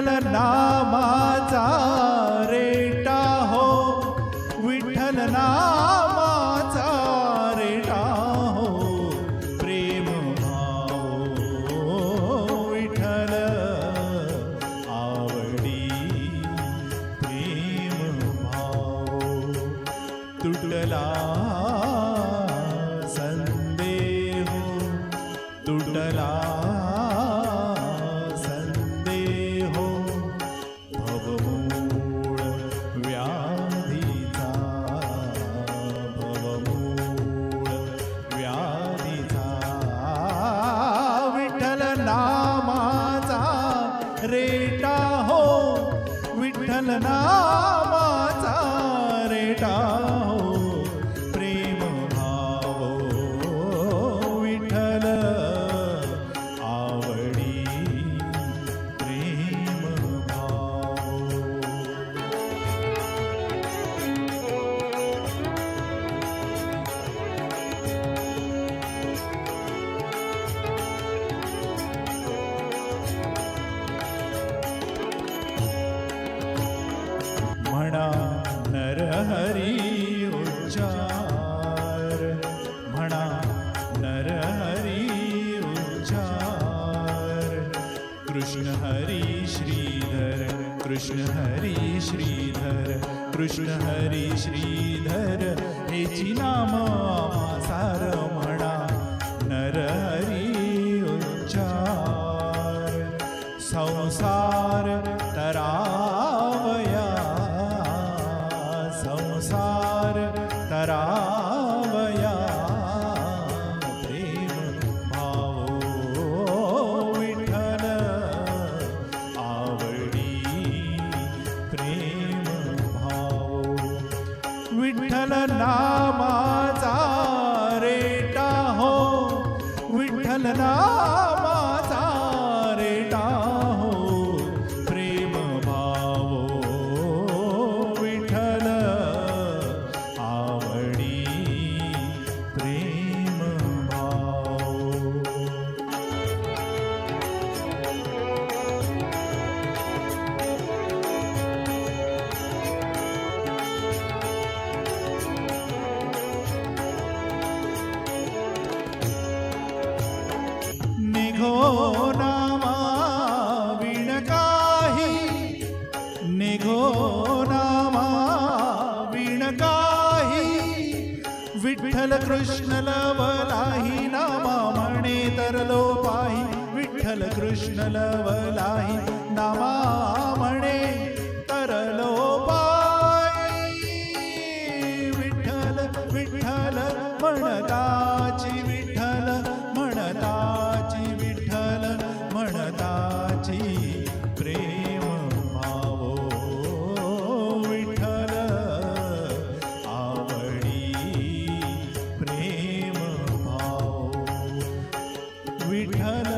विठ्ठल नामाचा रेटा हो, विठ्ठल नामाचा रेटा हो, प्रेम भाव विठ्ठल आवडी, प्रेम भाव तुटला संदेह, तुटला संदेह, भवमूळ व्याधीचा, भवमूळ व्याधीचा, विठ्ठल नामाचा रेटा हो, विठ्ठल नामाचा रेटा हो, प्रेम भाव विठ्ठल आवडी, प्रेम भाव. म्हणा नरहरी उच्चार, म्हणा नरहरी उच्चार, कृष्ण हरी श्रीधर, कृष्ण हरी श्रीधर, कृष्ण हरी श्रीधर हेची नाम सार. म्हणा नरहरी उच्चार, संसार तरावया, संसार तरावया, प्रेम भाव विठ्ठल आवडी, प्रेम भाव विठ्ठल नामाचा रेटा हो, विठ्ठल नामाचा रेटा हो, प्रेम भाव विठ्ठल आवडी, प्रेम भाव. निघो नामा विण काही, निघो नामा विण काही, विठ्ठल कृष्ण लवलाही, नामा म्हणे तरलो पाही, विठ्ठल कृष्ण लवलाही, नामा म्हणे तरलो पाही, विठ्ठल विठ्ठल म्हणताची, विठ्ठल म्हणताची, विठ्ठल म्हणताची, प्रेम भाव विठ्ठल आवडी, प्रेम भाव विठ्ठल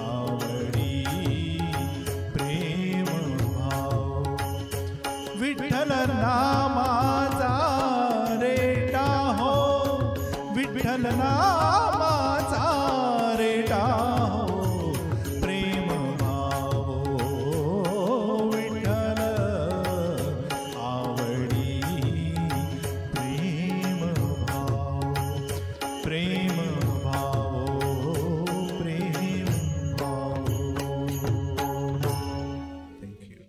आवडी, प्रेम भाव. विठ्ठल नामाचा रेटा हो, विठ्ठल नामाचा रेटा हो, प्रेम भाव विठ्ठल आवडी, प्रेम भाव, प्रेम